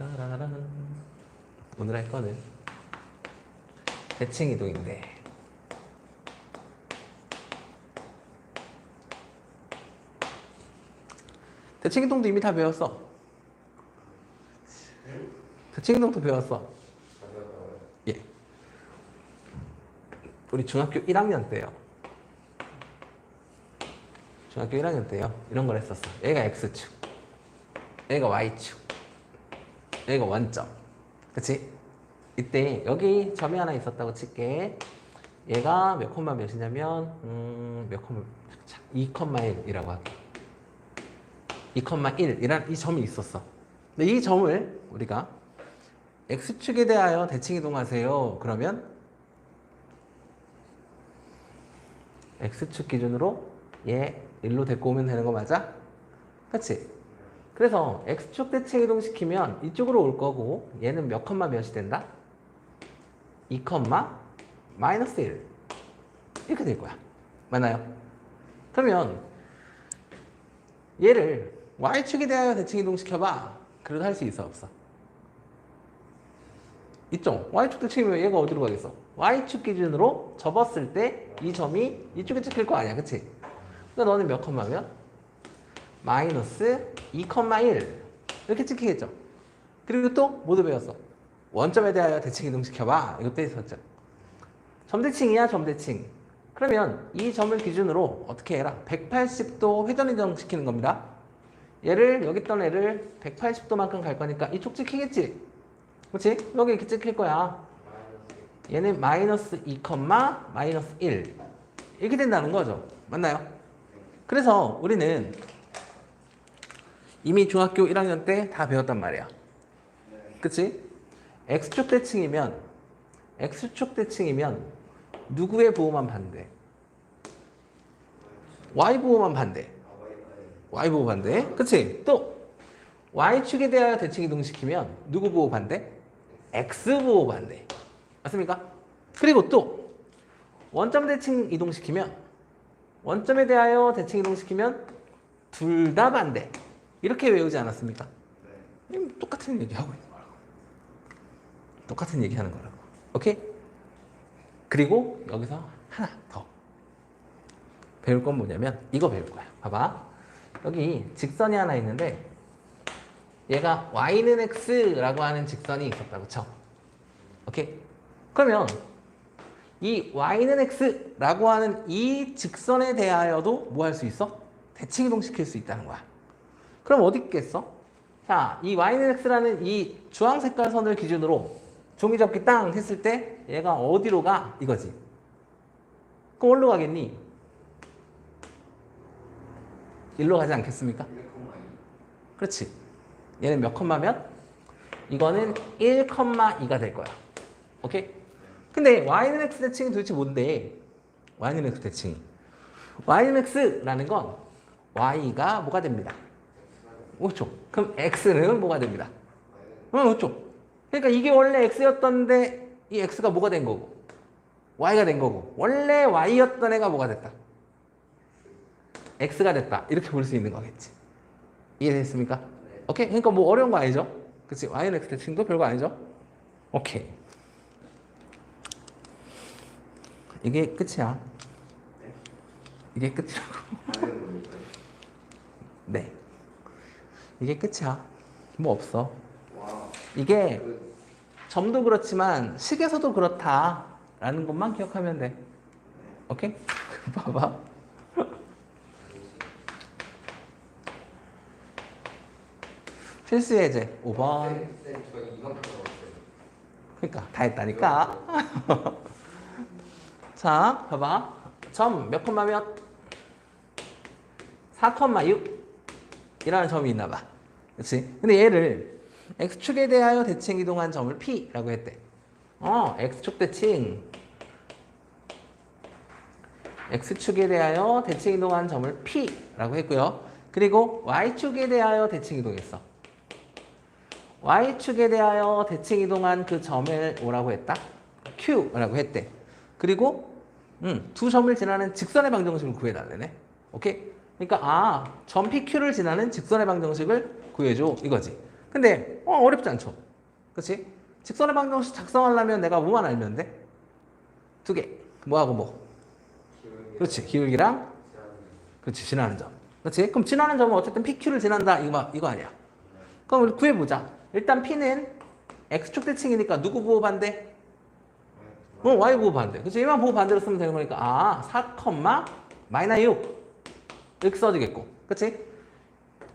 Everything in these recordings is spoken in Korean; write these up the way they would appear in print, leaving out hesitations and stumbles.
따라란. 오늘 할 거는 대칭 이동인데 대칭 이동도 이미 다 배웠어. 대칭 이동도 배웠어. 예. 우리 중학교 1학년 때요. 중학교 1학년 때요. 이런 걸 했었어. 얘가 X축, 얘가 Y축, 얘가 원점. 그치? 이때 여기 점이 하나 있었다고 칠게. 얘가 몇 콤마 몇이냐면 몇 콤마 2,1이라고 할게. 2,1이란 이 점이 있었어. 근데 이 점을 우리가 X축에 대하여 대칭 이동하세요. 그러면 X축 기준으로 얘 1로 데리고 오면 되는 거 맞아? 그치? 그래서 X축 대칭 이동시키면 이쪽으로 올 거고 얘는 몇 컴마 몇이 된다? 2 마이너스 1 이렇게 될 거야. 맞나요? 그러면 얘를 Y축에 대하여 대칭 이동시켜봐. 그래도 할 수 있어 없어? 있죠? Y축 대칭이면 얘가 어디로 가겠어? Y축 기준으로 접었을 때 이 점이 이쪽에 찍힐 거 아니야. 그치? 그러니까 너는 몇 컴마면? 마이너스 2,1 이렇게 찍히겠죠? 그리고 또 뭐도 배웠어? 원점에 대하여 대칭 이동시켜봐. 이것도 있었죠. 점대칭이야 점대칭. 그러면 이 점을 기준으로 어떻게 해라? 180도 회전 이동시키는 겁니다. 얘를 여기 있던 애를 180도만큼 갈 거니까 이쪽 찍히겠지? 그렇지? 여기 이렇게 찍힐 거야. 얘는 마이너스 2, 마이너스 1 이렇게 된다는 거죠. 맞나요? 그래서 우리는 이미 중학교 1학년 때 다 배웠단 말이야. 그치? X축 대칭이면 누구의 보호만 반대? Y 보호만 반대. Y 보호 반대. 그치? 또 Y축에 대하여 대칭 이동시키면 누구 보호 반대? X 보호 반대. 맞습니까? 그리고 또 원점 대칭 이동시키면 원점에 대하여 대칭 이동시키면 둘 다 반대. 이렇게 외우지 않았습니까? 똑같은 얘기하고 있는 거라고. 똑같은 얘기하는 거라고. 오케이? 그리고 여기서 하나 더 배울 건 뭐냐면 이거 배울 거야. 봐봐. 여기 직선이 하나 있는데 얘가 y는 x라고 하는 직선이 있었다고 쳐. 오케이? 그러면 이 y는 x라고 하는 이 직선에 대하여도 뭐 할 수 있어? 대칭 이동시킬 수 있다는 거야. 그럼 어디 있겠어? 자, 이 y는 x라는 이 주황 색깔 선을 기준으로 종이접기 땅 했을 때 얘가 어디로 가? 이거지. 그럼 어디로 가겠니? 1로 가지 않겠습니까? 그렇지. 얘는 몇 컴마면? 이거는 1,2가 될 거야. 오케이? 근데 y는 x 대칭이 도대체 뭔데? y는 x 대칭이. y는 x라는 건 y가 뭐가 됩니다? 5초. 그럼 x는 뭐가 됩니다? 5초. 그러니까 이게 원래 x였던데 이 x가 뭐가 된 거고 y가 된 거고 원래 y였던 애가 뭐가 됐다? x가 됐다. 이렇게 볼 수 있는 거겠지. 이해됐습니까? 오케이? 그러니까 뭐 어려운 거 아니죠? 그치? y는 x 대칭도 별거 아니죠? 오케이. 이게 끝이야. 이게 끝이라고. 네. 이게 끝이야. 뭐 없어. 이게 점도 그렇지만 식에서도 그렇다라는 것만 기억하면 돼. 오케이? 봐봐. 필수 예제 5번. 그러니까 다 했다니까. 자, 봐봐. 점 몇 콤마 몇? 4,6 이라는 점이 있나 봐. 그렇지? 근데 얘를 x축에 대하여 대칭 이동한 점을 p라고 했대. x축 대칭. x축에 대하여 대칭 이동한 점을 p라고 했고요. 그리고 y축에 대하여 대칭 이동했어. y축에 대하여 대칭 이동한 그 점을 뭐라고 했다? q라고 했대. 그리고 두 점을 지나는 직선의 방정식을 구해달래네. 오케이? 그러니까 점 PQ를 지나는 직선의 방정식을 구해줘 이거지. 근데 어렵지 않죠. 그렇지? 직선의 방정식 작성하려면 내가 뭐만 알면 돼? 두 개. 뭐하고 뭐? 그렇지. 기울기랑 그렇지. 지나는 점. 그렇지? 그럼 지나는 점은 어쨌든 PQ를 지난다. 이거 아니야. 그럼 우리 구해보자. 일단 P는 X축 대칭이니까 누구 보호 반대? Y 보호 반대. 그렇지? 얘만 보호 반대로 쓰면 되는 거니까 4, 마이너스 6 이렇게 써지겠고. 그렇지?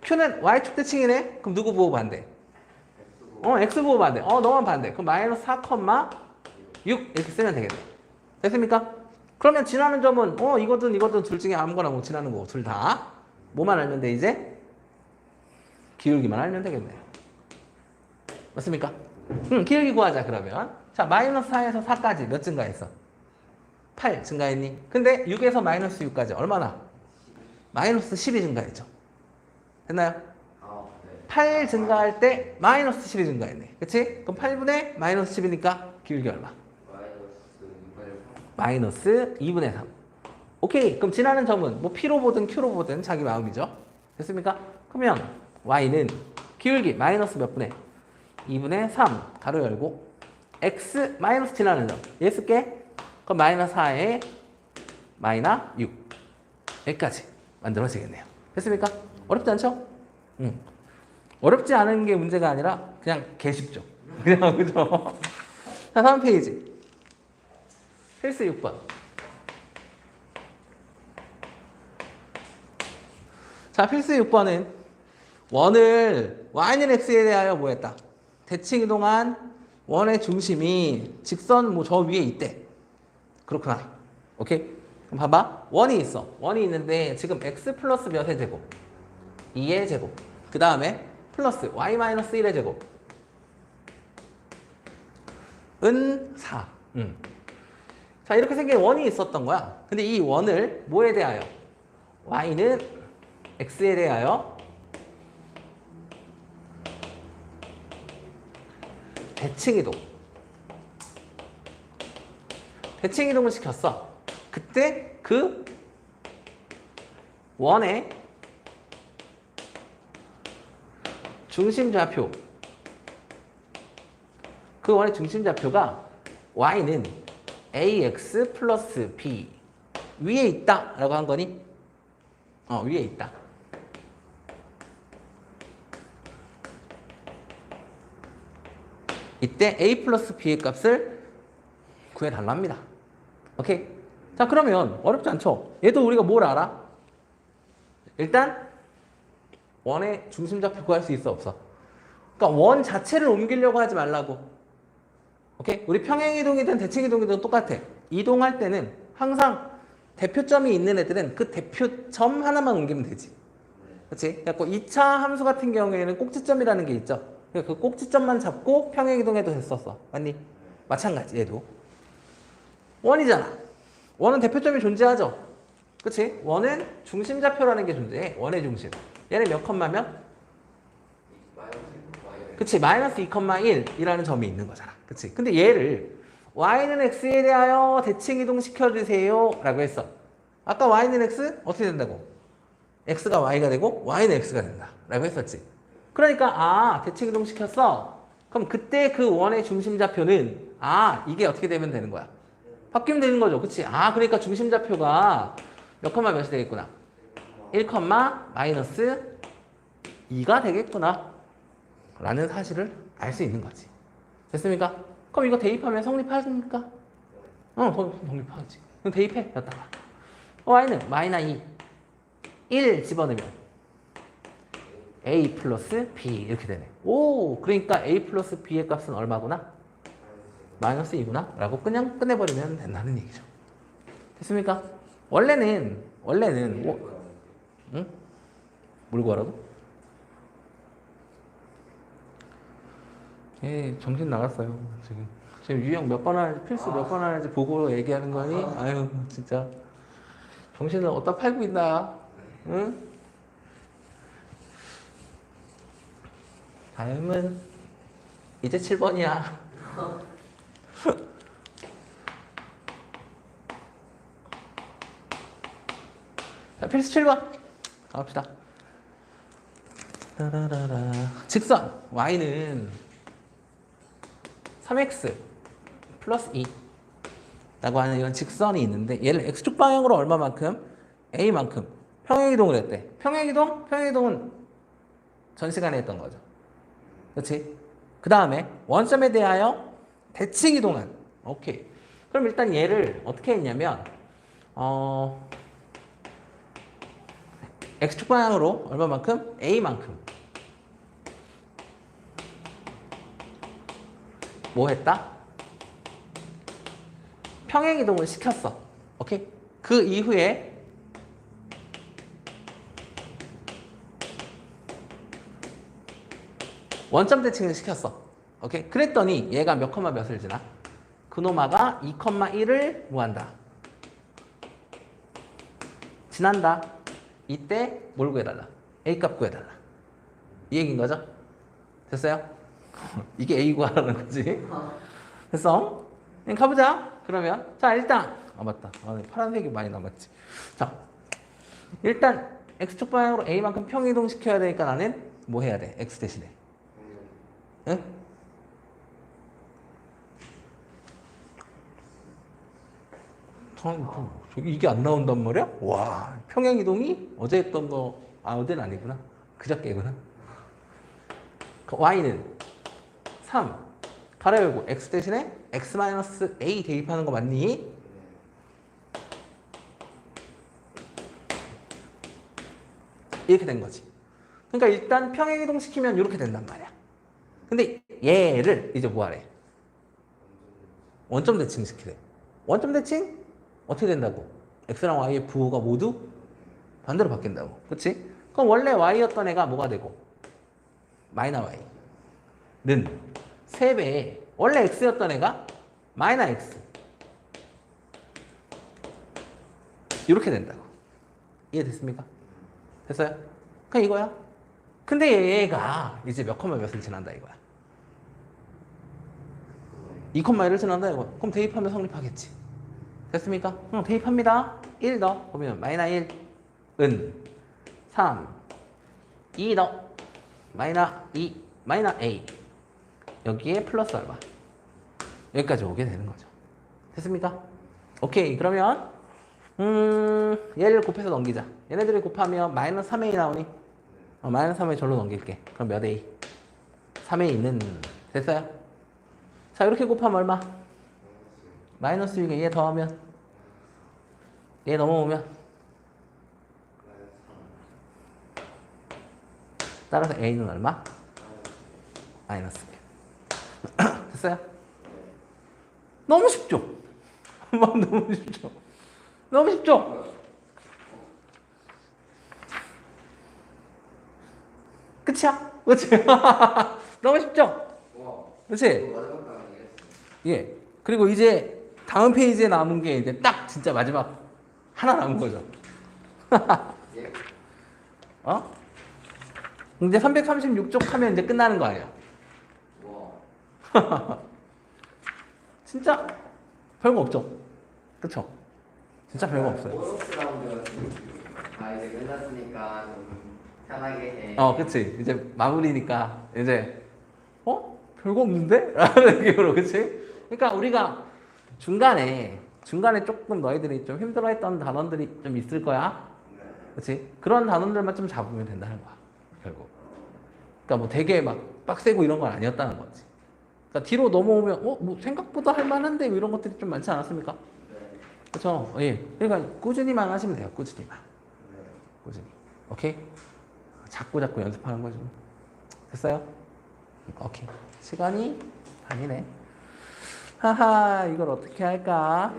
Q는 Y축 대칭이네? 그럼 누구 보호 반대? X 보호 반대. 너만 반대. 그럼 마이너스 4, 6 이렇게 쓰면 되겠네. 됐습니까? 그러면 지나는 점은 이거든 둘 중에 아무거나 뭐 지나는 거 둘 다 뭐만 알면 돼 이제? 기울기만 알면 되겠네. 맞습니까? 기울기 구하자 그러면. 자, 마이너스 4에서 4까지 몇 증가했어? 8 증가했니? 근데 6에서 마이너스 6까지 얼마나? 마이너스 10이 증가했죠. 됐나요? 8 증가할 때 마이너스 10이 증가했네. 그치? 그럼 8분의 마이너스 10이니까 기울기 얼마? 마이너스 2분의 3. 오케이. 그럼 지나는 점은 뭐 P로 보든 Q로 보든 자기 마음이죠. 됐습니까? 그러면 Y는 기울기 마이너스 몇 분의? 2분의 3 가로 열고 X 마이너스 지나는 점. 얘 쓸게. 그럼 마이너스 4에 마이너스 6. 여기까지 만들어지겠네요. 됐습니까? 어렵지 않죠? 어렵지 않은 게 문제가 아니라 그냥 개쉽죠. 그냥 그죠? 자, 다음 페이지. 필수 6번. 자, 필수 6번은 원을 y는 x에 대하여 뭐 했다? 대칭 이동한 원의 중심이 직선 뭐 저 위에 있대. 그렇구나. 오케이? 그럼 봐봐. 원이 있어. 원이 있는데 지금 x 플러스 몇의 제곱? 2의 제곱. 그 다음에 플러스 y 마이너스 1의 제곱. 은 4. 자, 이렇게 생긴 원이 있었던 거야. 근데 이 원을 뭐에 대하여? y는 x에 대하여 대칭이동. 대칭이동을 시켰어. 그때 그 원의 중심좌표. 그 원의 중심좌표가 y는 ax 플러스 b 위에 있다 라고 한 거니? 위에 있다. 이때 a 플러스 b의 값을 구해달라 합니다. 오케이? 자, 그러면 어렵지 않죠? 얘도 우리가 뭘 알아? 일단 원의 중심좌표 구할 수 있어 없어? 그러니까 원 자체를 옮기려고 하지 말라고. 오케이? 우리 평행이동이든 대칭이동이든 똑같아. 이동할 때는 항상 대표점이 있는 애들은 그 대표점 하나만 옮기면 되지. 그렇지? 그래서 2차 함수 같은 경우에는 꼭지점이라는 게 있죠. 그 꼭지점만 잡고 평행이동해도 됐었어. 맞니? 마찬가지 얘도. 원이잖아. 원은 대표점이 존재하죠. 그치? 원은 중심좌표라는 게 존재해. 원의 중심. 얘는 몇 컴마면? 그치? 마이너스 2,1이라는 점이 있는 거잖아. 그치? 근데 얘를 y는 x에 대하여 대칭이동 시켜주세요 라고 했어. 아까 y는 x 어떻게 된다고? x가 y가 되고 y는 x가 된다 라고 했었지. 그러니까 대칭이동 시켰어. 그럼 그때 그 원의 중심좌표는 이게 어떻게 되면 되는 거야? 바뀌면 되는 거죠. 그치? 그러니까 중심좌표가 몇 컴마 몇이 되겠구나? 1, 마이너스 2가 되겠구나 라는 사실을 알 수 있는 거지. 됐습니까? 그럼 이거 대입하면 성립하십니까? 성립하지. 그럼 대입해. 여기다가 y는 마이너스 2 1 집어넣으면 a 플러스 b 이렇게 되네. 오, 그러니까 a 플러스 b의 값은 얼마구나? 마이너스 2구나? 라고 그냥 끝내버리면 된다는 얘기죠. 됐습니까? 원래는 응? 뭘 구하라고? 정신 나갔어요. 지금 유형 몇 번 하는지, 필수 몇 번 하는지 보고 얘기하는 거니? 아유, 진짜. 정신을 어디다 팔고 있나? 응? 다음은 이제 7번이야. 자, 필수 7번. 가봅시다. 따라라라. 직선 y는 3x 플러스 2 라고 하는 이런 직선이 있는데 얘를 x축 방향으로 얼마만큼? a만큼 평행이동을 했대. 평행이동? 평행이동은 전 시간에 했던 거죠. 그렇지? 그 다음에 원점에 대하여 대칭 이동한. 오케이. 그럼 일단 얘를 어떻게 했냐면 x축 방향으로 얼마만큼? a만큼 뭐 했다? 평행 이동을 시켰어. 오케이? 그 이후에 원점 대칭을 시켰어. 오케이? 그랬더니 얘가 몇 컴마 몇을 지나? 그노마가 2,1을 뭐 한다? 지난다. 이때 뭘 구해달라? A값 구해달라. 이 얘기인 거죠? 됐어요? 이게 A 구하라는 거지. 됐어? 가보자. 그러면 자 일단 맞다. 파란색이 많이 남았지. 자 일단 X축 방향으로 A만큼 평이동 시켜야 되니까 나는 뭐 해야 돼? X 대신에. 응? 이게 안 나온단 말이야? 와, 평행이동이 어제 했던 거, 어제는 아니구나. 그저께구나. y는 3, 가로 열고 x 대신에 x-a 대입하는 거 맞니? 이렇게 된 거지. 그러니까 일단 평행이동 시키면 이렇게 된단 말이야. 근데 얘를 이제 뭐 하래? 원점 대칭 시키래. 원점 대칭? 어떻게 된다고? x랑 y의 부호가 모두 반대로 바뀐다고. 그치? 그럼 원래 y였던 애가 뭐가 되고? 마이너 y는 3배에 원래 x였던 애가 마이너 x 이렇게 된다고. 이해됐습니까? 됐어요? 그냥 이거야. 근데 얘가 이제 몇 컴마 몇을 지난다 이거야. 2,1을 지난다 이거야. 그럼 대입하면 성립하겠지. 됐습니까? 대입합니다. 1 더 보면 마이너 1 은 3 2 더 마이너 2 마이너 a 여기에 플러스 얼마 여기까지 오게 되는 거죠. 됐습니까? 오케이. 그러면 얘를 곱해서 넘기자. 얘네들이 곱하면 마이너스 3a 나오니? 마이너스 3a 절로 넘길게. 그럼 몇 a? 3a는 됐어요? 자 이렇게 곱하면 얼마? 마이너스 6에 얘 더하면 얘 넘어오면 따라서 a는 얼마? 마이너스 6. 됐어요? 너무 쉽죠? 너무 쉽죠? 너무 쉽죠? 끝이야? 그치? 너무 쉽죠? 그치? 예. 그리고 이제 다음 페이지에 남은 게 이제 딱 진짜 마지막 하나 남은 거죠. 이제 336쪽 하면 이제 끝나는 거 아니야? 진짜 별거 없죠? 그쵸? 진짜 별거 없어요. 보너스 라운드 이제 끝났으니까 좀 편하게 해. 그치. 이제 마무리니까 이제 별거 없는데? 라는 느낌으로, 그치? 그러니까 우리가 중간에 조금 너희들이 좀 힘들어했던 단원들이 좀 있을 거야. 그치? 그런 단원들만 좀 잡으면 된다는 거야. 결국. 그러니까 뭐 되게 막 빡세고 이런 건 아니었다는 거지. 그러니까 뒤로 넘어오면 뭐 생각보다 할만한데 이런 것들이 좀 많지 않았습니까? 그렇죠? 예. 그러니까 꾸준히만 하시면 돼요. 꾸준히만. 꾸준히. 오케이? 자꾸 연습하는 거죠. 됐어요? 오케이. 시간이 반이네. 하하, 이걸 어떻게 할까?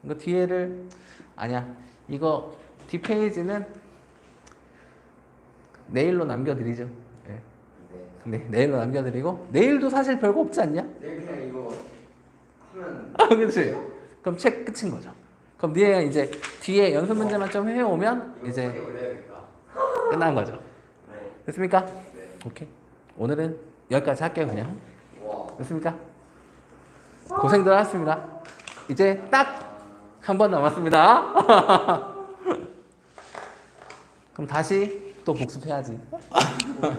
이거 뒤에를 아니야. 이거 뒷페이지는 내일로 남겨드리죠. 예. 네, 내일로 남겨드리고 내일도 사실 별거 없지 않냐? 내일 그냥 이거 하면 그렇지. 그럼 책 끝인 거죠. 그럼 니네 이제 뒤에 연습 문제만 좀 해오면 이제 올려야겠다. 끝난 거죠. 네. 됐습니까? 네. 오케이. 오늘은 여기까지 할게요, 그냥. 와. 됐습니까? 고생들 하셨습니다. 이제 딱 한 번 남았습니다. 그럼 다시 또 복습해야지.